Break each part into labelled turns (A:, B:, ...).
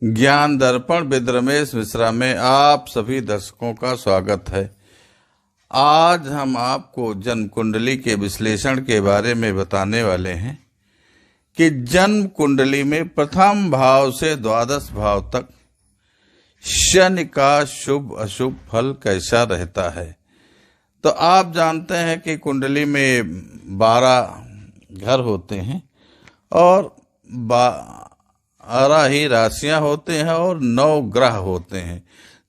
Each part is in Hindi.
A: ज्ञान दर्पण विद रमेश मिश्रा में आप सभी दर्शकों का स्वागत है। आज हम आपको जन्म कुंडली के विश्लेषण के बारे में बताने वाले हैं कि जन्म कुंडली में प्रथम भाव से द्वादश भाव तक शनि का शुभ अशुभ फल कैसा रहता है। तो आप जानते हैं कि कुंडली में 12 घर होते हैं और 12 ही राशियां होते हैं और 9 ग्रह होते हैं।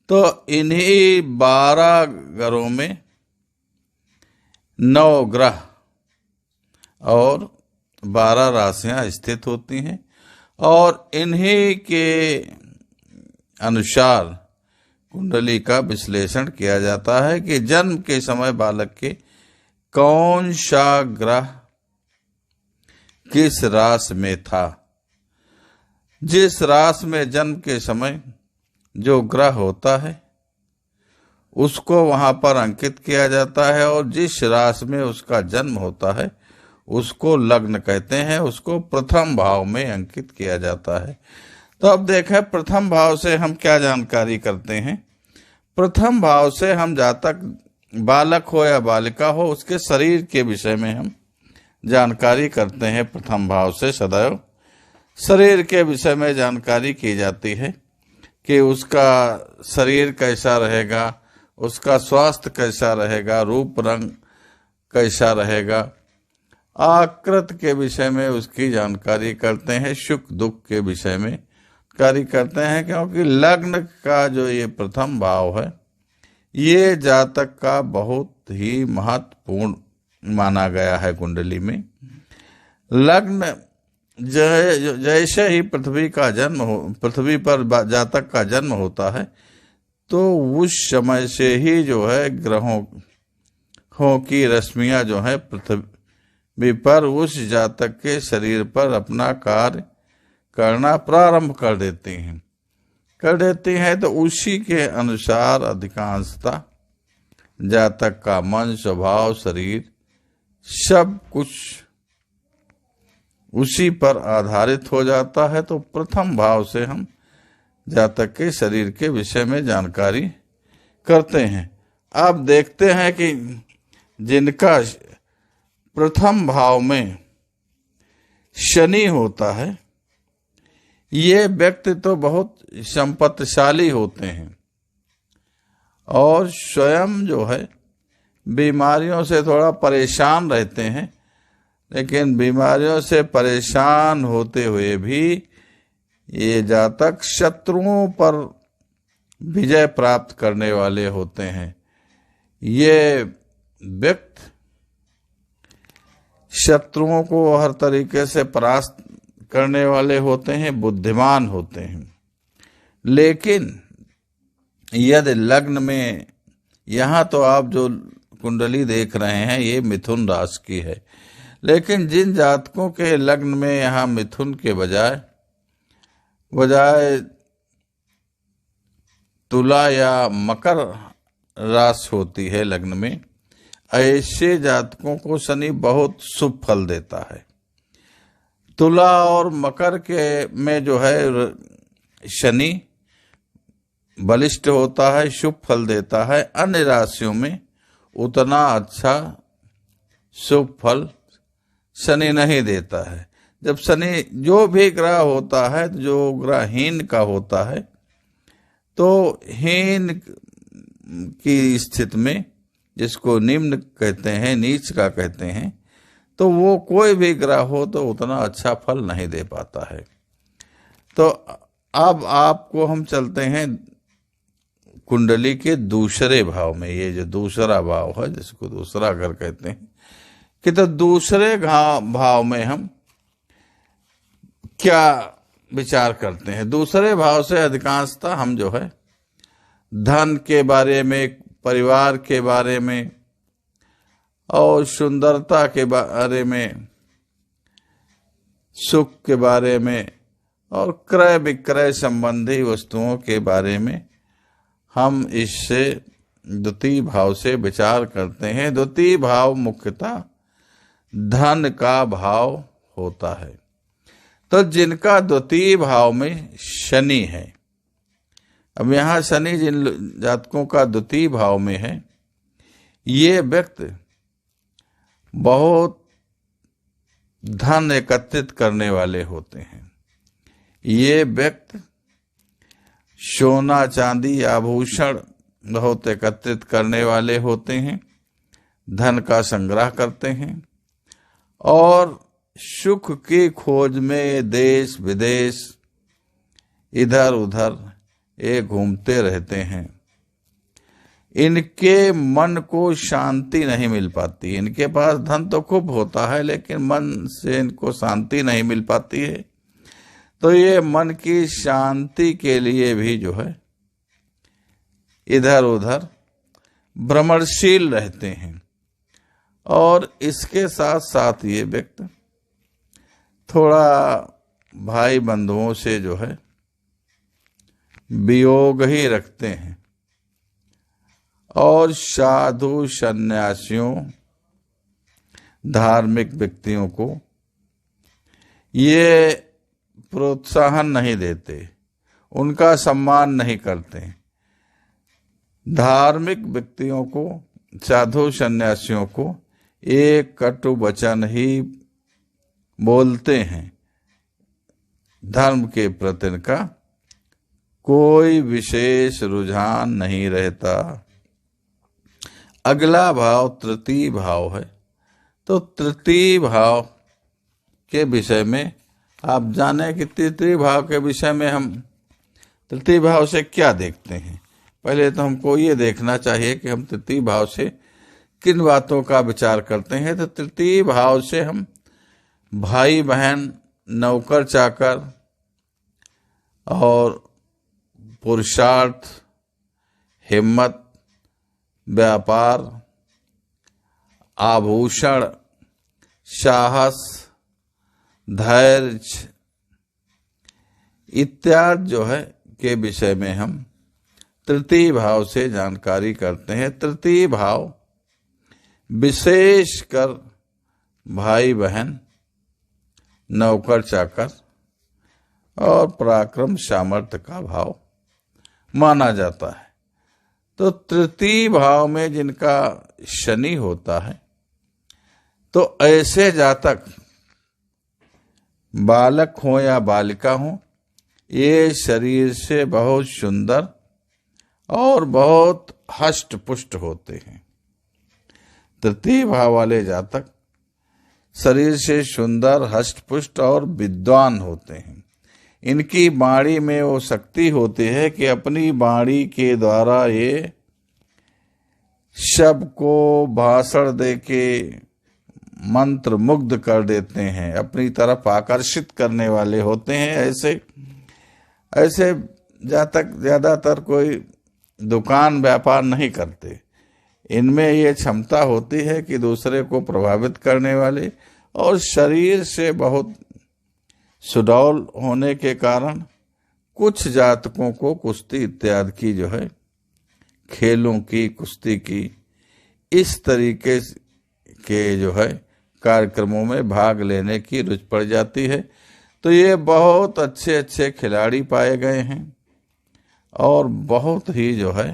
A: तो इन्हीं 12 घरों में 9 ग्रह और 12 राशियां स्थित होती हैं और इन्हीं के अनुसार कुंडली का विश्लेषण किया जाता है कि जन्म के समय बालक के कौन सा ग्रह किस राशि में था। जिस राशि में जन्म के समय जो ग्रह होता है उसको वहां पर अंकित किया जाता है और जिस राशि में उसका जन्म होता है उसको लग्न कहते हैं, उसको प्रथम भाव में अंकित किया जाता है। तो अब देखें प्रथम भाव से हम क्या जानकारी करते हैं। प्रथम भाव से हम जातक बालक हो या बालिका हो उसके शरीर के विषय में हम जानकारी करते हैं। प्रथम भाव से सदैव शरीर के विषय में जानकारी की जाती है कि उसका शरीर कैसा रहेगा, उसका स्वास्थ्य कैसा रहेगा, रूप रंग कैसा रहेगा, आकृति के विषय में उसकी जानकारी करते हैं, सुख दुख के विषय में जानकारी करते हैं। क्योंकि लग्न का जो ये प्रथम भाव है ये जातक का बहुत ही महत्वपूर्ण माना गया है। कुंडली में लग्न जैसे ही पृथ्वी पर जातक का जन्म होता है तो उस समय से ही जो है ग्रहों की रश्मियां जो है पृथ्वी पर उस जातक के शरीर पर अपना कार्य करना प्रारंभ कर देती हैं। तो उसी के अनुसार अधिकांशतः जातक का मन, स्वभाव, शरीर सब कुछ उसी पर आधारित हो जाता है। तो प्रथम भाव से हम जातक के शरीर के विषय में जानकारी करते हैं। अब देखते हैं कि जिनका प्रथम भाव में शनि होता है ये व्यक्ति तो बहुत संपत्तिशाली होते हैं और स्वयं जो है बीमारियों से थोड़ा परेशान रहते हैं, लेकिन बीमारियों से परेशान होते हुए भी ये जातक शत्रुओं पर विजय प्राप्त करने वाले होते हैं। ये व्यक्ति शत्रुओं को हर तरीके से परास्त करने वाले होते हैं, बुद्धिमान होते हैं। लेकिन यदि लग्न में, यहाँ तो आप जो कुंडली देख रहे हैं ये मिथुन राशि की है, लेकिन जिन जातकों के लग्न में यहाँ मिथुन के बजाय तुला या मकर राशि होती है लग्न में, ऐसे जातकों को शनि बहुत शुभ फल देता है। तुला और मकर के में जो है शनि बलिष्ठ होता है, शुभ फल देता है। अन्य राशियों में उतना अच्छा शुभ फल शनि नहीं देता है। जब शनि जो भी ग्रह होता है, जो ग्रह हीन का होता है, तो हीन की स्थिति में जिसको निम्न कहते हैं, नीच का कहते हैं, तो वो कोई भी ग्रह हो तो उतना अच्छा फल नहीं दे पाता है। तो अब आपको हम चलते हैं कुंडली के दूसरे भाव में। ये जो दूसरा भाव है जिसको दूसरा घर कहते हैं कि तो दूसरे भाव में हम क्या विचार करते हैं। दूसरे भाव से अधिकांशतः हम जो है धन के बारे में, परिवार के बारे में और सुंदरता के बारे में, सुख के बारे में और क्रय विक्रय संबंधी वस्तुओं के बारे में हम इससे द्वितीय भाव से विचार करते हैं। द्वितीय भाव मुख्यतः धन का भाव होता है। तो जिनका द्वितीय भाव में शनि है। अब यहाँ शनि जिन जातकों का द्वितीय भाव में है, ये व्यक्ति बहुत धन एकत्रित करने वाले होते हैं। ये व्यक्ति सोना चांदी आभूषण बहुत एकत्रित करने वाले होते हैं, धन का संग्रह करते हैं और सुख की खोज में देश विदेश इधर उधर ये घूमते रहते हैं। इनके मन को शांति नहीं मिल पाती। इनके पास धन तो खूब होता है, लेकिन मन से इनको शांति नहीं मिल पाती है। तो ये मन की शांति के लिए भी जो है इधर उधर भ्रमणशील रहते हैं। और इसके साथ साथ ये व्यक्ति थोड़ा भाई बंधुओं से जो है वियोग ही रखते हैं और साधु सन्यासियों धार्मिक व्यक्तियों को ये प्रोत्साहन नहीं देते, उनका सम्मान नहीं करते। धार्मिक व्यक्तियों को, साधु सन्यासियों को एक कटु वचन ही बोलते हैं। धर्म के प्रति इनका कोई विशेष रुझान नहीं रहता। अगला भाव तृतीय भाव है। तो तृतीय भाव के विषय में आप जाने कि तृतीय भाव के विषय में हम तृतीय भाव से क्या देखते हैं। पहले तो हमको ये देखना चाहिए कि हम तृतीय भाव से किन बातों का विचार करते हैं। तो तृतीय भाव से हम भाई बहन, नौकर चाकर और पुरुषार्थ, हिम्मत, व्यापार, आभूषण, साहस, धैर्य इत्यादि जो है के विषय में हम तृतीय भाव से जानकारी करते हैं। तृतीय भाव विशेषकर भाई बहन, नौकर चाकर और पराक्रम सामर्थ्य का भाव माना जाता है। तो तृतीय भाव में जिनका शनि होता है, तो ऐसे जातक बालक हो या बालिका हो, ये शरीर से बहुत सुंदर और बहुत हष्ट पुष्ट होते हैं। तृतीय भाव वाले जातक शरीर से सुंदर, हष्ट पुष्ट और विद्वान होते हैं। इनकी वाणी में वो शक्ति होती है कि अपनी वाणी के द्वारा ये सबको भाषण देके मंत्र मुग्ध कर देते हैं, अपनी तरफ आकर्षित करने वाले होते हैं। ऐसे जातक ज्यादातर कोई दुकान व्यापार नहीं करते। इनमें ये क्षमता होती है कि दूसरे को प्रभावित करने वाले और शरीर से बहुत सुडौल होने के कारण कुछ जातकों को कुश्ती इत्यादि की जो है खेलों की, कुश्ती की, इस तरीके के जो है कार्यक्रमों में भाग लेने की रुचि पड़ जाती है। तो ये बहुत अच्छे अच्छे खिलाड़ी पाए गए हैं और बहुत ही जो है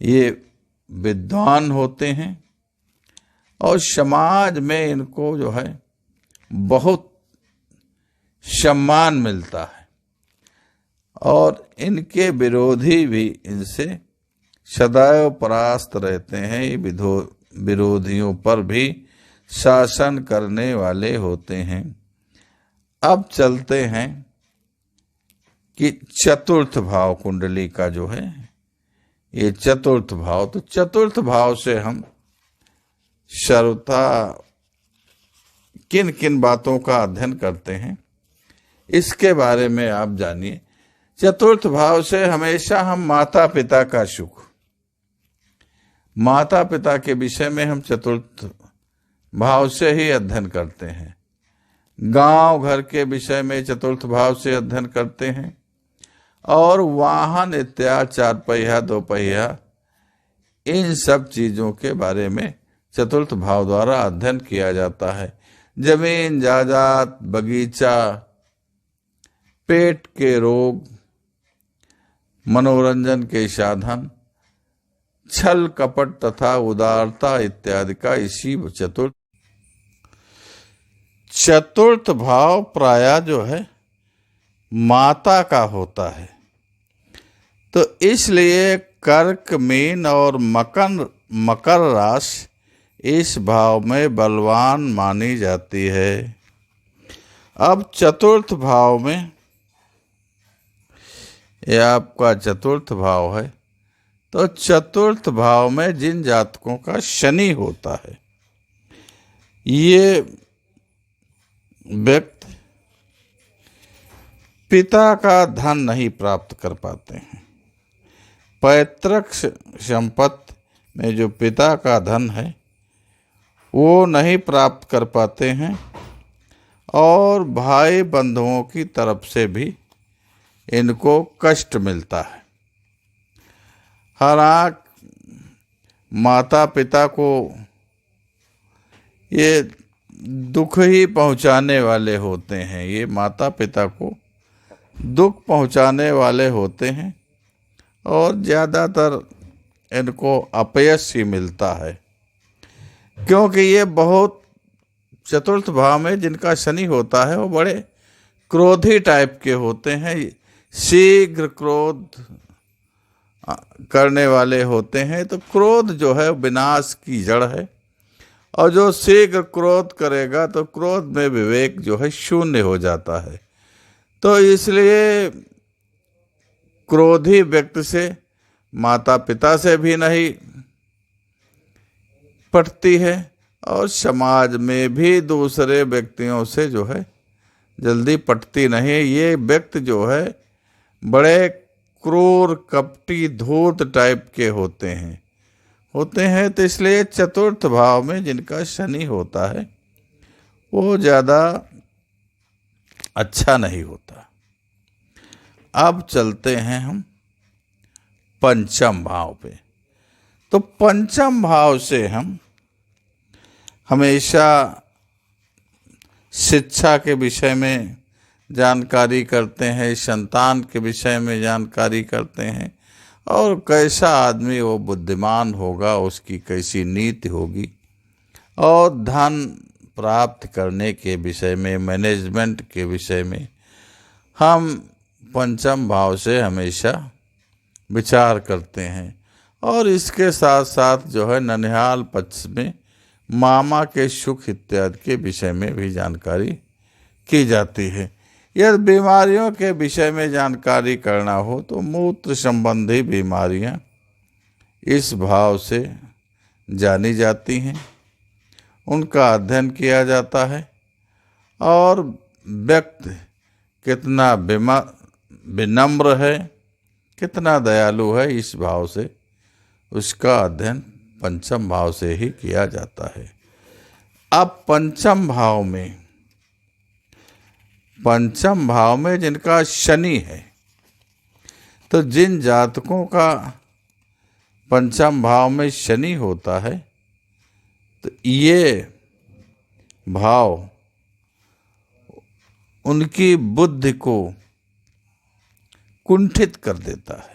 A: ये विद्वान होते हैं और समाज में इनको जो है बहुत सम्मान मिलता है और इनके विरोधी भी इनसे सदैव परास्त रहते हैं। विरोधियों पर भी शासन करने वाले होते हैं। अब चलते हैं कि चतुर्थ भाव कुंडली का जो है ये चतुर्थ भाव। तो चतुर्थ भाव से हम सर्वथा किन किन बातों का अध्ययन करते हैं इसके बारे में आप जानिए। चतुर्थ भाव से हमेशा हम माता पिता का सुख, माता पिता के विषय में हम चतुर्थ भाव से ही अध्ययन करते हैं। गांव घर के विषय में चतुर्थ भाव से अध्ययन करते हैं और वाहन इत्यादि, चार पहिया, दो पहिया, इन सब चीजों के बारे में चतुर्थ भाव द्वारा अध्ययन किया जाता है। जमीन जायदाद, बगीचा, पेट के रोग, मनोरंजन के साधन, छल कपट तथा उदारता इत्यादि का इसी चतुर्थ भाव प्रायः जो है माता का होता है। तो इसलिए कर्क, मीन और मकर राशि इस भाव में बलवान मानी जाती है। अब चतुर्थ भाव में, यह आपका चतुर्थ भाव है, तो चतुर्थ भाव में जिन जातकों का शनि होता है, ये व्यक्ति पिता का धन नहीं प्राप्त कर पाते हैं। पैतृक संपत्ति में जो पिता का धन है वो नहीं प्राप्त कर पाते हैं, और भाई बंधुओं की तरफ से भी इनको कष्ट मिलता है। हालांकि माता पिता को ये दुख ही पहुंचाने वाले होते हैं, ये माता पिता को दुख पहुंचाने वाले होते हैं, और ज़्यादातर इनको अपयश ही मिलता है, क्योंकि ये बहुत चतुर्थ भाव में जिनका शनि होता है वो बड़े क्रोधी टाइप के होते हैं, शीघ्र क्रोध करने वाले होते हैं। तो क्रोध जो है विनाश की जड़ है, और जो शीघ्र क्रोध करेगा तो क्रोध में विवेक जो है शून्य हो जाता है। तो इसलिए क्रोधी व्यक्ति से माता पिता से भी नहीं पटती है, और समाज में भी दूसरे व्यक्तियों से जो है जल्दी पटती नहीं। ये व्यक्ति जो है बड़े क्रूर, कपटी, धूर्त टाइप के होते हैं। तो इसलिए चतुर्थ भाव में जिनका शनि होता है वो ज़्यादा अच्छा नहीं होता। अब चलते हैं हम पंचम भाव पे। तो पंचम भाव से हम हमेशा शिक्षा के विषय में जानकारी करते हैं, संतान के विषय में जानकारी करते हैं, और कैसा आदमी वो बुद्धिमान होगा, उसकी कैसी नीति होगी, और धन प्राप्त करने के विषय में, मैनेजमेंट के विषय में हम पंचम भाव से हमेशा विचार करते हैं। और इसके साथ साथ जो है ननिहाल पक्ष में मामा के सुख इत्यादि के विषय में भी जानकारी की जाती है। यदि बीमारियों के विषय में जानकारी करना हो तो मूत्र संबंधी बीमारियां इस भाव से जानी जाती हैं, उनका अध्ययन किया जाता है, और व्यक्ति कितना विनम्र है, कितना दयालु है, इस भाव से उसका अध्ययन पंचम भाव से ही किया जाता है। अब पंचम भाव में जिनका शनि है, तो जिन जातकों का पंचम भाव में शनि होता है, तो ये भाव उनकी बुद्धि को कुंठित कर देता है।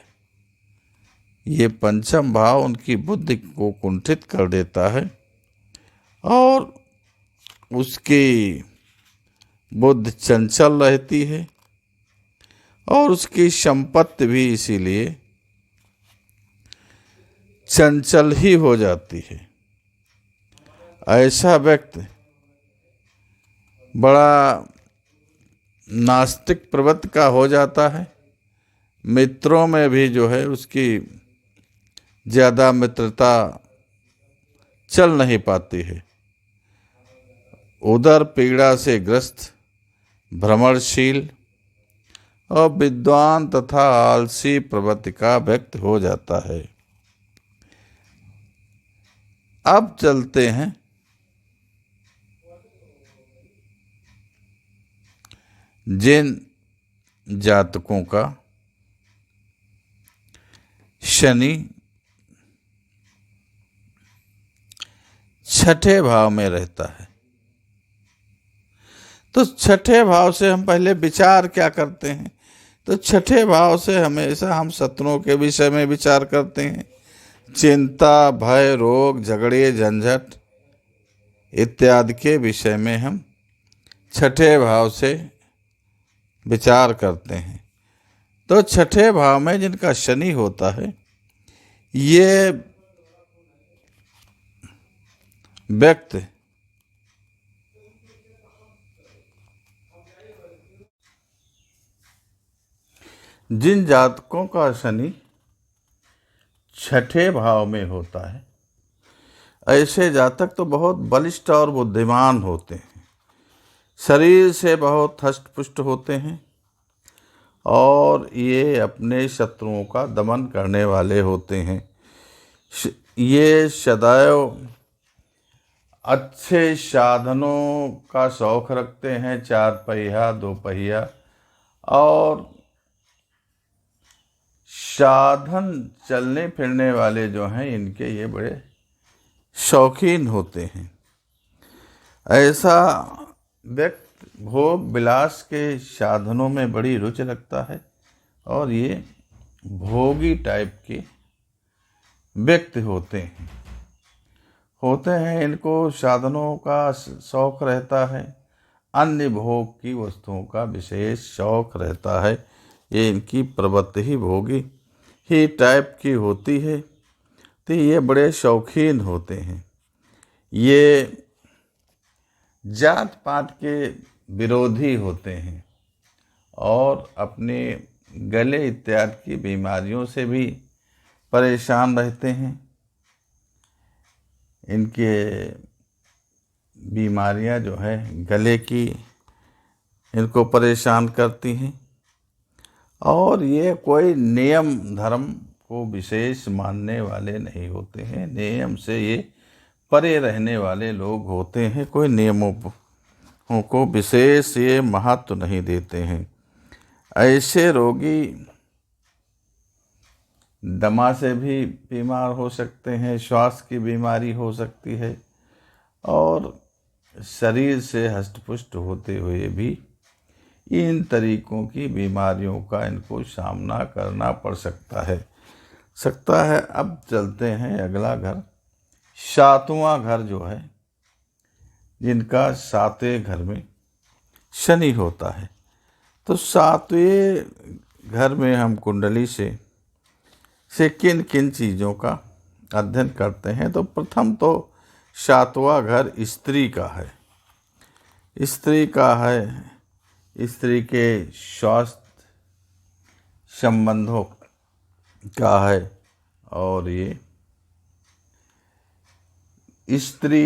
A: ये पंचम भाव उनकी बुद्धि को कुंठित कर देता है, और उसकी बुद्धि चंचल रहती है, और उसकी संपत्ति भी इसीलिए चंचल ही हो जाती है। ऐसा व्यक्ति बड़ा नास्तिक प्रवृत्ति का हो जाता है, मित्रों में भी जो है उसकी ज़्यादा मित्रता चल नहीं पाती है। उदर पीड़ा से ग्रस्त, भ्रमणशील और विद्वान तथा आलसी प्रवृत्ति का व्यक्ति हो जाता है। अब चलते हैं जिन जातकों का शनि छठे भाव में रहता है, तो छठे भाव से हम पहले विचार क्या करते हैं? तो छठे भाव से हमेशा हम शत्रुओं के विषय में विचार करते हैं। चिंता, भय, रोग, झगड़े, झंझट इत्यादि के विषय में हम छठे भाव से विचार करते हैं। तो छठे भाव में जिनका शनि होता है, ये व्यक्ति जिन जातकों का शनि छठे भाव में होता है, ऐसे जातक तो बहुत बलिष्ठ और बुद्धिमान होते हैं, शरीर से बहुत हष्टपुष्ट होते हैं और ये अपने शत्रुओं का दमन करने वाले होते हैं। ये सदैव अच्छे साधनों का शौक रखते हैं, 4 पहिया 2 पहिया, और साधन चलने फिरने वाले जो हैं इनके ये बड़े शौकीन होते हैं। ऐसा व्यक्ति भोग विलास के साधनों में बड़ी रुचि रखता है और ये भोगी टाइप के व्यक्ति होते हैं। इनको साधनों का शौक रहता है, अन्य भोग की वस्तुओं का विशेष शौक रहता है। ये इनकी प्रवृत्ति ही भोगी ही टाइप की होती है। तो ये बड़े शौकीन होते हैं। ये जात पात के विरोधी होते हैं और अपने गले इत्यादि की बीमारियों से भी परेशान रहते हैं। इनके बीमारियां जो है गले की, इनको परेशान करती हैं और ये कोई नियम धर्म को विशेष मानने वाले नहीं होते हैं। नियम से ये परे रहने वाले लोग होते हैं, कोई नियमों को विशेष ये महत्व नहीं देते हैं। ऐसे रोगी दमा से भी बीमार हो सकते हैं, श्वास की बीमारी हो सकती है और शरीर से हष्टपुष्ट होते हुए भी इन तरीकों की बीमारियों का इनको सामना करना पड़ सकता है। अब चलते हैं अगला घर, 7वां घर जो है, जिनका 7वें घर में शनि होता है। तो 7वें घर में हम कुंडली से किन किन चीज़ों का अध्ययन करते हैं? तो प्रथम तो 7वां घर स्त्री का है। स्त्री के स्वास्थ्य संबंधों का है और ये स्त्री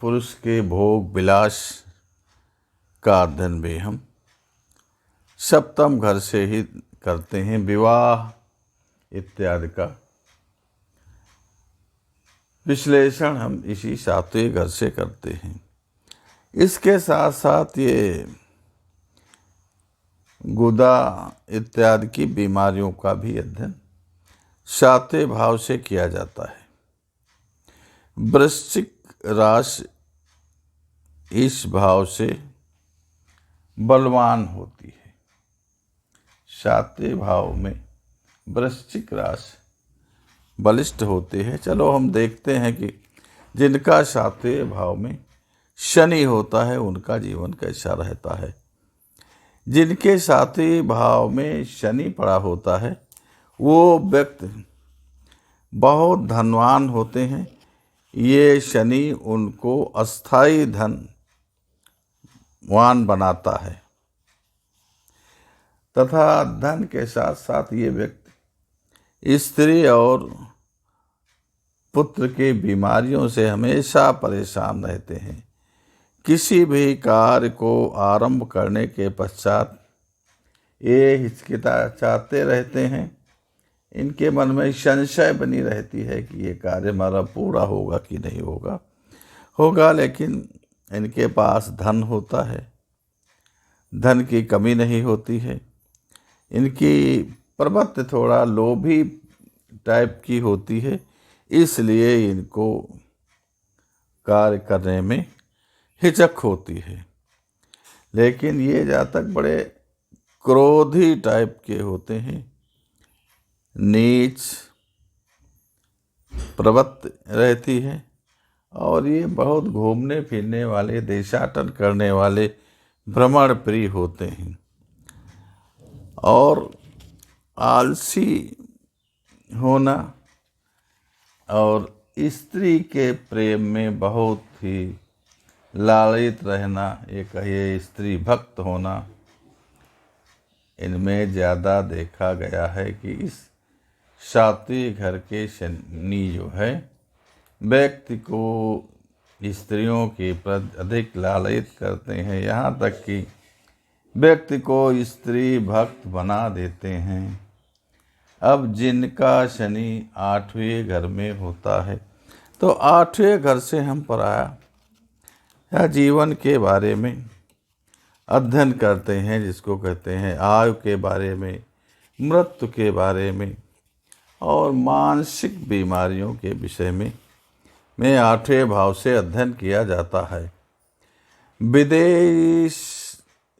A: पुरुष के भोग विलास का अध्ययन भी हम 7वें घर से ही करते हैं। विवाह इत्यादि का विश्लेषण हम इसी 7वें घर से करते हैं। इसके साथ साथ ये गुदा इत्यादि की बीमारियों का भी अध्ययन 7वें भाव से किया जाता है। वृश्चिक राशि इस भाव से बलवान होती है। 7वें भाव में वृश्चिक राशि बलिष्ठ होते हैं। चलो हम देखते हैं कि जिनका 7वें भाव में शनि होता है उनका जीवन कैसा रहता है। जिनके 7वें भाव में शनि पड़ा होता है वो व्यक्ति बहुत धनवान होते हैं। ये शनि उनको अस्थाई धनवान बनाता है तथा धन के साथ साथ ये व्यक्ति स्त्री और पुत्र के बीमारियों से हमेशा परेशान रहते हैं। किसी भी कार्य को आरंभ करने के पश्चात ये हिचकिचाते रहते हैं। इनके मन में संशय बनी रहती है कि ये कार्य हमारा पूरा होगा कि नहीं होगा, लेकिन इनके पास धन होता है, धन की कमी नहीं होती है। इनकी प्रवृत्ति थोड़ा लोभी टाइप की होती है, इसलिए इनको कार्य करने में हिचक होती है। लेकिन ये जातक बड़े क्रोधी टाइप के होते हैं, नीच प्रवृत्ति रहती है, और ये बहुत घूमने फिरने वाले, देशाटन करने वाले, भ्रमण प्रिय होते हैं, और आलसी होना और स्त्री के प्रेम में बहुत ही लालित रहना, ये स्त्री भक्त होना, इनमें ज़्यादा देखा गया है कि इस सात्विक घर के शनि जो है व्यक्ति को स्त्रियों के प्रति अधिक लालित करते हैं, यहाँ तक कि व्यक्ति को स्त्री भक्त बना देते हैं। अब जिनका शनि 8वें घर में होता है, तो 8वें घर से हम पराया या जीवन के बारे में अध्ययन करते हैं, जिसको कहते हैं आयु के बारे में, मृत्यु के बारे में और मानसिक बीमारियों के विषय में 8वें भाव से अध्ययन किया जाता है। विदेश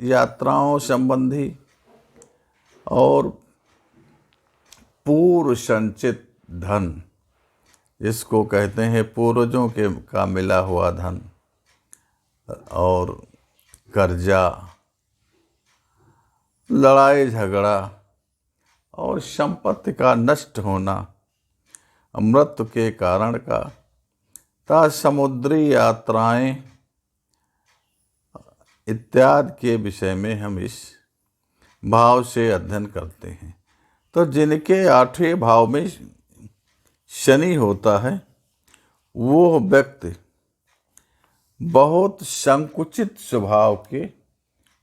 A: यात्राओं संबंधी और पूर्व संचित धन, जिसको कहते हैं पूर्वजों का मिला हुआ धन, और कर्जा, लड़ाई झगड़ा और संपत्ति का नष्ट होना, मृत्यु के कारण का, तथा समुद्री यात्राएं इत्यादि के विषय में हम इस भाव से अध्ययन करते हैं। तो जिनके 8वें भाव में शनि होता है, वो व्यक्ति बहुत संकुचित स्वभाव के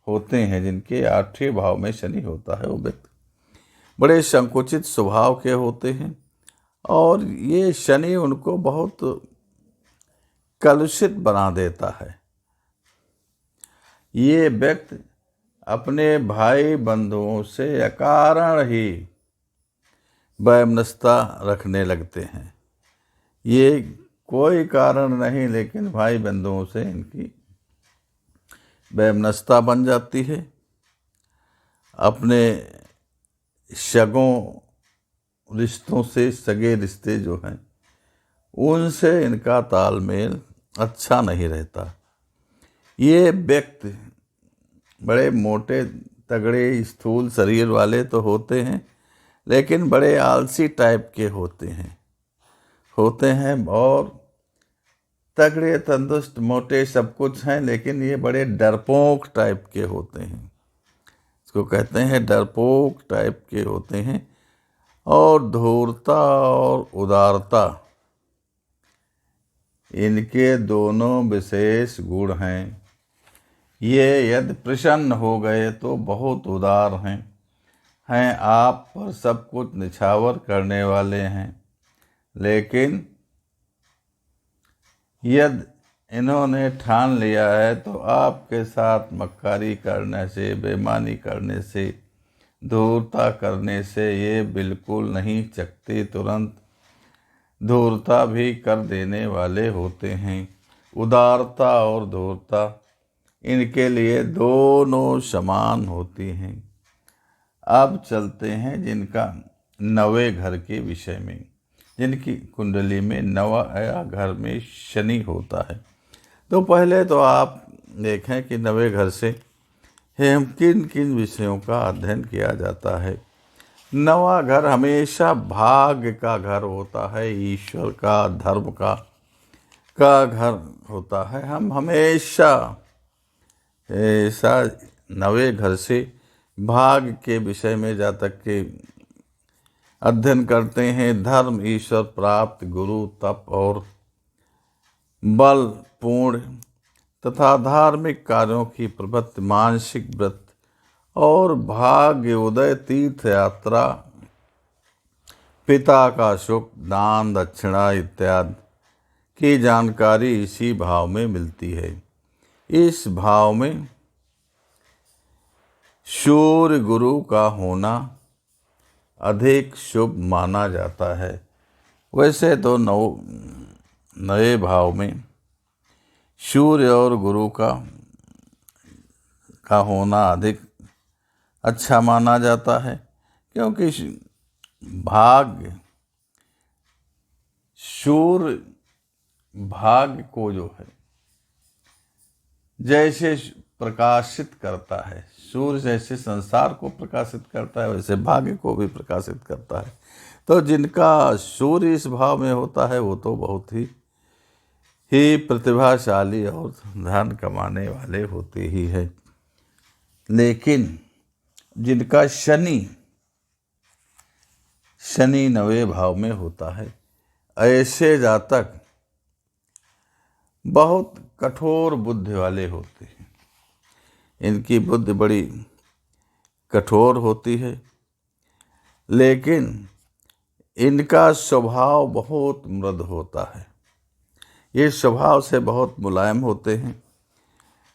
A: होते हैं। जिनके 8वें भाव में शनि होता है, वो व्यक्ति बड़े संकुचित स्वभाव के होते हैं, और ये शनि उनको बहुत कलुषित बना देता है। ये व्यक्ति अपने भाई बंधुओं से अकारण ही वैमनस्यता रखने लगते हैं। ये कोई कारण नहीं, लेकिन भाई बंधुओं से इनकी वैमनस्यता बन जाती है। अपने सगों रिश्तों से, सगे रिश्ते जो हैं, उनसे इनका तालमेल अच्छा नहीं रहता। ये व्यक्ति बड़े मोटे तगड़े स्थूल शरीर वाले तो होते हैं, लेकिन बड़े आलसी टाइप के होते हैं और तगड़े तंदुरुस्त मोटे सब कुछ हैं, लेकिन ये बड़े डरपोक टाइप के होते हैं। इसको कहते हैं डरपोक टाइप के होते हैं। और धूर्तता और उदारता, इनके दोनों विशेष गुण हैं। ये यदि प्रसन्न हो गए तो बहुत उदार हैं आप पर सब कुछ निछावर करने वाले हैं, लेकिन यदि इन्होंने ठान लिया है तो आपके साथ मक्कारी करने से, बेईमानी करने से, धूर्तता करने से ये बिल्कुल नहीं चकते, तुरंत धूर्तता भी कर देने वाले होते हैं। उदारता और धूर्तता इनके लिए दोनों समान होती हैं। अब चलते हैं जिनका 9वें घर के विषय में, जिनकी कुंडली में 9वां घर में शनि होता है। तो पहले तो आप देखें कि 9वें घर से हम किन किन विषयों का अध्ययन किया जाता है। 9वां घर हमेशा भाग्य का घर होता है, ईश्वर का, धर्म का घर होता है। हम हमेशा ऐसा 9वें घर से भाग्य के विषय में जातक के अध्ययन करते हैं। धर्म, ईश्वर प्राप्त, गुरु, तप और बल पूर्ण तथा धार्मिक कार्यों की प्रवृत्ति, मानसिक व्रत और भाग्य उदय, तीर्थ यात्रा, पिता का सुख, दान दक्षिणा इत्यादि की जानकारी इसी भाव में मिलती है। इस भाव में सूर्य गुरु का होना अधिक शुभ माना जाता है। वैसे तो 9वें भाव में सूर्य और गुरु का होना अधिक अच्छा माना जाता है, क्योंकि भाग्य सूर्य भाग्य को जो है जैसे प्रकाशित करता है, सूर्य जैसे संसार को प्रकाशित करता है वैसे भाग्य को भी प्रकाशित करता है। तो जिनका सूर्य इस भाव में होता है वो तो बहुत ही प्रतिभाशाली और धन कमाने वाले होते ही है। लेकिन जिनका शनि 9वें भाव में होता है, ऐसे जातक बहुत कठोर बुद्धि वाले होते हैं। इनकी बुद्धि बड़ी कठोर होती है, लेकिन इनका स्वभाव बहुत मृदु होता है। ये स्वभाव से बहुत मुलायम होते हैं।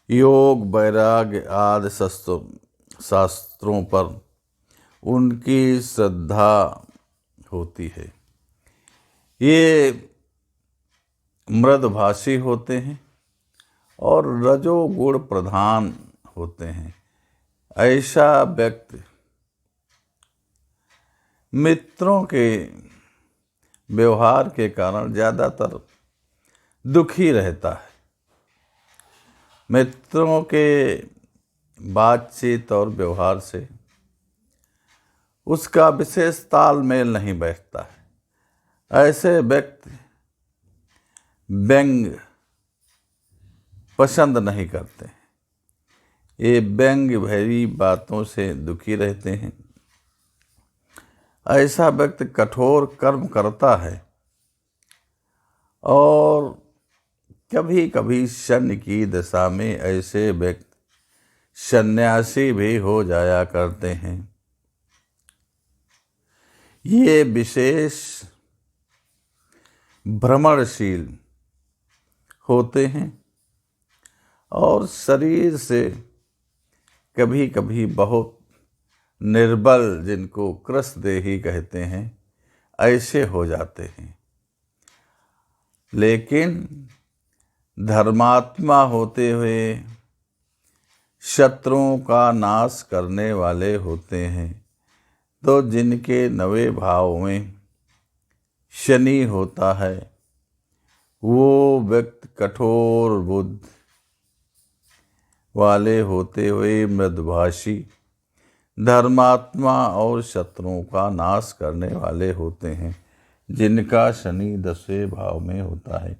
A: योग वैराग्य आदि शास्त्रों पर उनकी श्रद्धा होती है। ये मृदभाषी होते हैं और रजोगुण प्रधान होते हैं। ऐसा व्यक्ति मित्रों के व्यवहार के कारण ज़्यादातर दुखी रहता है। मित्रों के बातचीत और व्यवहार से उसका विशेष तालमेल नहीं बैठता है। ऐसे व्यक्ति व्यंग पसंद नहीं करते हैं। ये व्यंग भरी बातों से दुखी रहते हैं। ऐसा व्यक्ति कठोर कर्म करता है और कभी कभी शनि की दशा में ऐसे व्यक्ति सन्यासी भी हो जाया करते हैं। ये विशेष भ्रमणशील होते हैं और शरीर से कभी कभी बहुत निर्बल, जिनको कृशदेही कहते हैं, ऐसे हो जाते हैं। लेकिन धर्मात्मा होते हुए शत्रुओं का नाश करने वाले होते हैं। तो जिनके 9वें भाव में शनि होता है वो व्यक्ति कठोर बुद्धि वाले होते हुए मृदुभाषी, धर्मात्मा और शत्रुओं का नाश करने वाले होते हैं, जिनका शनि 10वें भाव में होता है।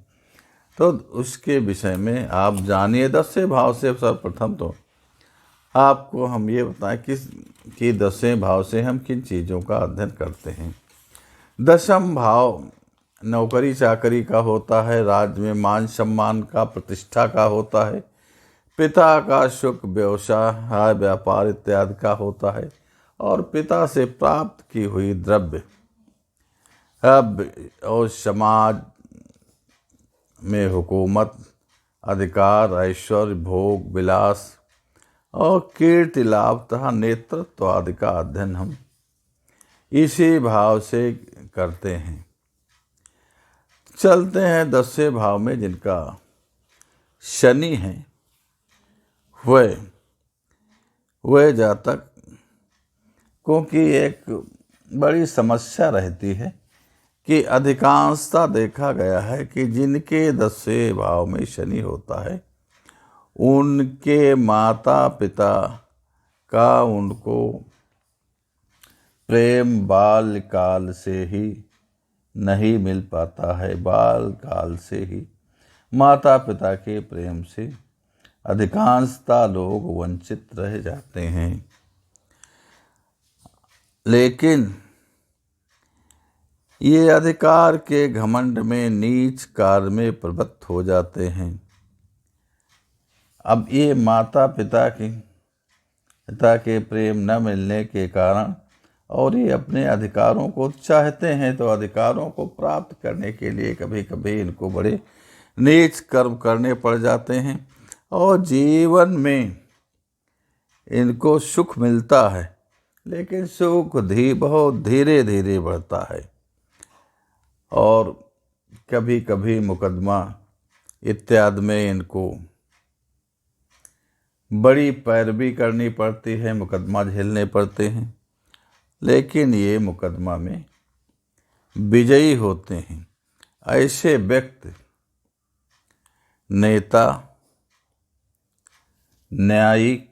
A: तो उसके विषय में आप जानिए। 10वें भाव से सर्वप्रथम तो आपको हम ये बताएं कि 10वें भाव से हम किन चीज़ों का अध्ययन करते हैं। 10वां भाव नौकरी चाकरी का होता है, राज्य में मान सम्मान का, प्रतिष्ठा का होता है, पिता का सुख, व्यवसाय व्यापार इत्यादि का होता है, और पिता से प्राप्त की हुई द्रव्य और समाज में हुकूमत, अधिकार, ऐश्वर्य, भोग विलास और कीर्ति लाभ तथा नेतृत्व आदि का अध्ययन हम इसी भाव से करते हैं। चलते हैं 10वें भाव में जिनका शनि है, वह जातक क्योंकि एक बड़ी समस्या रहती है कि अधिकांशता देखा गया है कि जिनके 10वें भाव में शनि होता है उनके माता पिता का उनको प्रेम बाल्यकाल से ही नहीं मिल पाता है। बाल्यकाल से ही माता पिता के प्रेम से अधिकांशता लोग वंचित रह जाते हैं। लेकिन ये अधिकार के घमंड में नीच कार्य में प्रवृत्त हो जाते हैं। अब ये माता पिता के प्रेम न मिलने के कारण और ये अपने अधिकारों को चाहते हैं, तो अधिकारों को प्राप्त करने के लिए कभी कभी इनको बड़े नीच कर्म करने पड़ जाते हैं और जीवन में इनको सुख मिलता है, लेकिन सुख बहुत धीरे धीरे बढ़ता है और कभी कभी मुकदमा इत्यादि में इनको बड़ी पैरवी करनी पड़ती है, मुकदमा झेलने पड़ते हैं, लेकिन ये मुकदमा में विजयी होते हैं। ऐसे व्यक्ति नेता, न्यायिक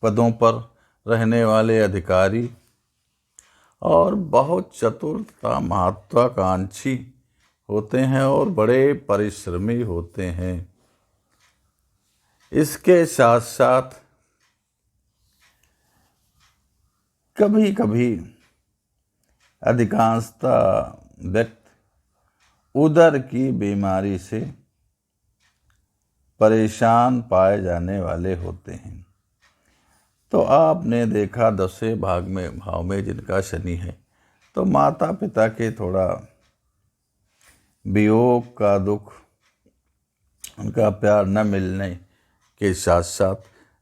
A: पदों पर रहने वाले अधिकारी और बहुत चतुर तथा महत्वाकांक्षी होते हैं और बड़े परिश्रमी होते हैं। इसके साथ साथ कभी कभी अधिकांशतः व्यक्ति उदर की बीमारी से परेशान पाए जाने वाले होते हैं। तो आपने देखा 10वें भाव में जिनका शनि है, तो माता पिता के थोड़ा वियोग का दुख, उनका प्यार न मिलने के साथ साथ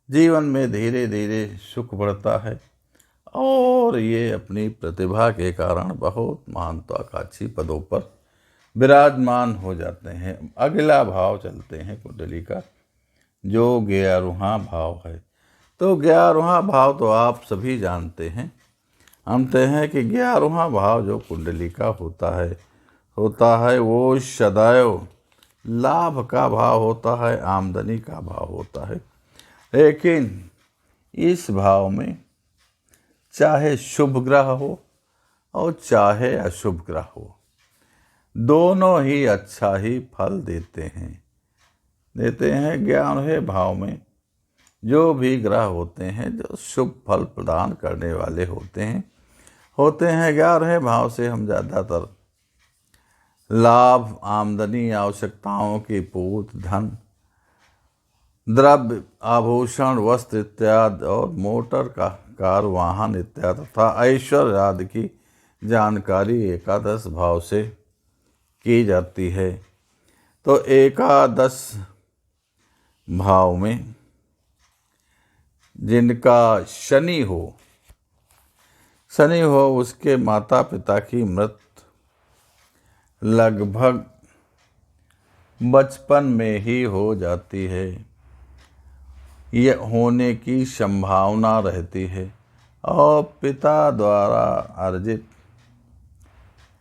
A: जीवन में धीरे धीरे सुख बढ़ता है और ये अपनी प्रतिभा के कारण बहुत महत्वाकांक्षी पदों पर विराजमान हो जाते हैं। अगला भाव चलते हैं कुंडली का, जो 11वां भाव है। तो 11वां भाव तो आप सभी जानते हैं कि 11वां भाव जो कुंडली का होता है वो सदैव लाभ का भाव होता है, आमदनी का भाव होता है। लेकिन इस भाव में चाहे शुभ ग्रह हो और चाहे अशुभ ग्रह हो, दोनों ही अच्छा ही फल देते हैं। 11वें भाव में जो भी ग्रह होते हैं जो शुभ फल प्रदान करने वाले होते हैं 11वें भाव से हम ज़्यादातर लाभ, आमदनी, आवश्यकताओं की पूर्ति, धन, द्रव्य, आभूषण, वस्त्र इत्यादि और मोटर का कार, वाहन इत्यादि तथा ऐश्वर्य आदि की जानकारी 11 भाव से की जाती है। तो 11 भाव में जिनका शनि हो उसके माता पिता की मृत्यु लगभग बचपन में ही हो जाती है, ये होने की संभावना रहती है और पिता द्वारा अर्जित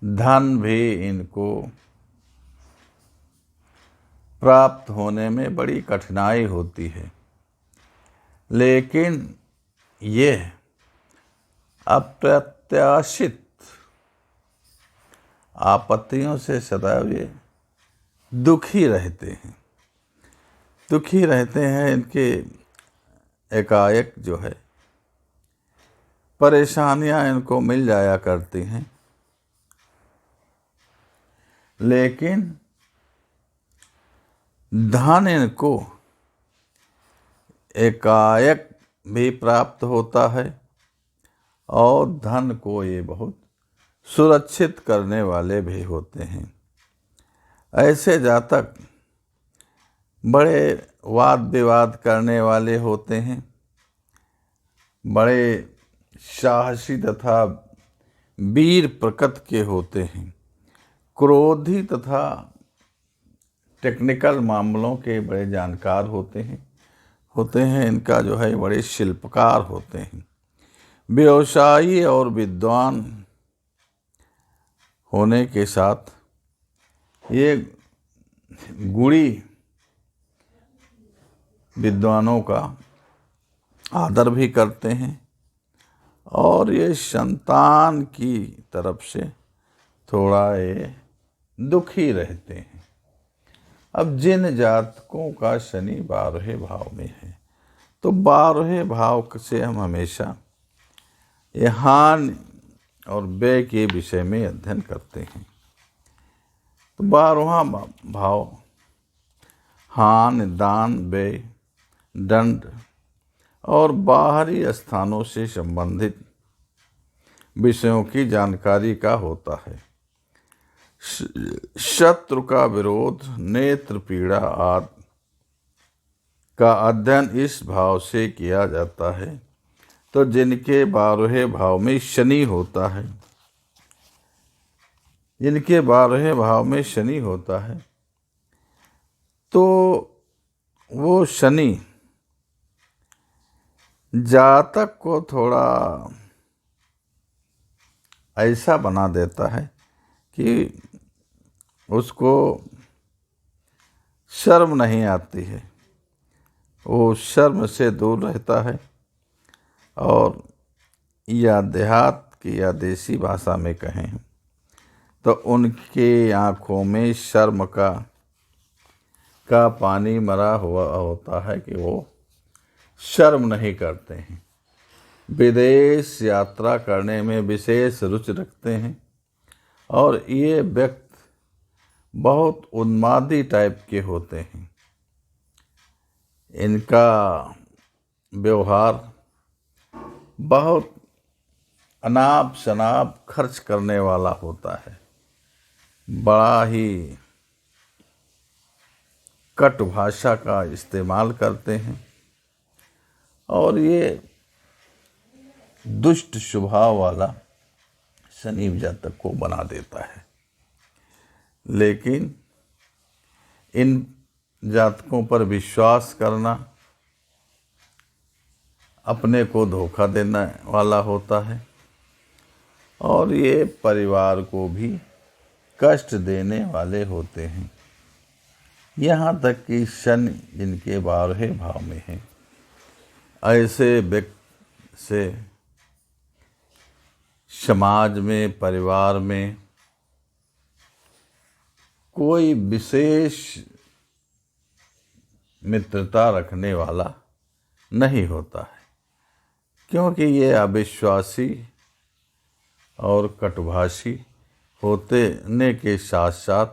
A: धन भी इनको प्राप्त होने में बड़ी कठिनाई होती है। लेकिन ये अप्रत्याशित आपत्तियों से सदैव ये दुखी रहते हैं। इनके एकाएक जो है परेशानियां इनको मिल जाया करती हैं, लेकिन धन इनको एकाएक भी प्राप्त होता है और धन को ये बहुत सुरक्षित करने वाले भी होते हैं। ऐसे जातक बड़े वाद विवाद करने वाले होते हैं, बड़े साहसी तथा वीर प्रकृति के होते हैं, क्रोधी तथा टेक्निकल मामलों के बड़े जानकार होते हैं। इनका जो है बड़े शिल्पकार होते हैं, व्यवसायी और विद्वान होने के साथ ये गुणी विद्वानों का आदर भी करते हैं और ये संतान की तरफ से थोड़ा ये दुखी रहते हैं। अब जिन जातकों का शनि 12वें भाव में है, तो 12वें भाव से हम हमेशा ये हानि और व्यय के विषय में अध्ययन करते हैं। तो 12वां भाव हानि, दान, व्यय, दंड और बाहरी स्थानों से संबंधित विषयों की जानकारी का होता है। शत्रु का विरोध, नेत्र पीड़ा आदि का अध्ययन इस भाव से किया जाता है। तो जिनके 12वें भाव में शनि होता है, तो वो शनि जातक को थोड़ा ऐसा बना देता है कि उसको शर्म नहीं आती है, वो शर्म से दूर रहता है। और या देहात की या देसी भाषा में कहें तो उनके आँखों में शर्म का पानी मरा हुआ होता है कि वो शर्म नहीं करते हैं। विदेश यात्रा करने में विशेष रुचि रखते हैं और ये व्यक्ति बहुत उन्मादी टाइप के होते हैं। इनका व्यवहार बहुत अनाप शनाप खर्च करने वाला होता है, बड़ा ही कट भाषा का इस्तेमाल करते हैं और ये दुष्ट स्वभाव वाला शनि जातक को बना देता है। लेकिन इन जातकों पर विश्वास करना अपने को धोखा देने वाला होता है और ये परिवार को भी कष्ट देने वाले होते हैं। यहाँ तक कि शनि जिनके 12वें भाव में है, ऐसे व्यक्ति से समाज में, परिवार में कोई विशेष मित्रता रखने वाला नहीं होता है, क्योंकि ये अविश्वासी और कटुभाषी होने के साथ साथ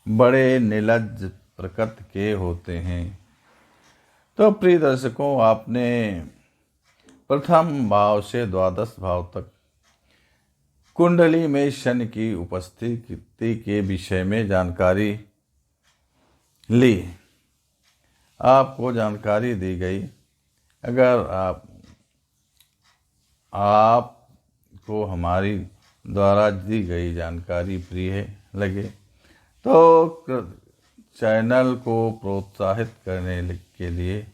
A: बड़े निर्लज्ज प्रकृति के होते हैं। तो प्रिय दर्शकों, आपने प्रथम भाव से द्वादश भाव तक कुंडली में शनि की उपस्थिति के विषय में जानकारी ली। आपको जानकारी दी गई। अगर आपको हमारी द्वारा दी गई जानकारी प्रिय लगे तो चैनल को प्रोत्साहित करने के लिए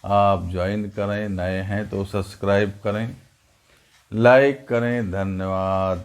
A: आप ज्वाइन करें, नए हैं तो सब्सक्राइब करें, लाइक करें। धन्यवाद।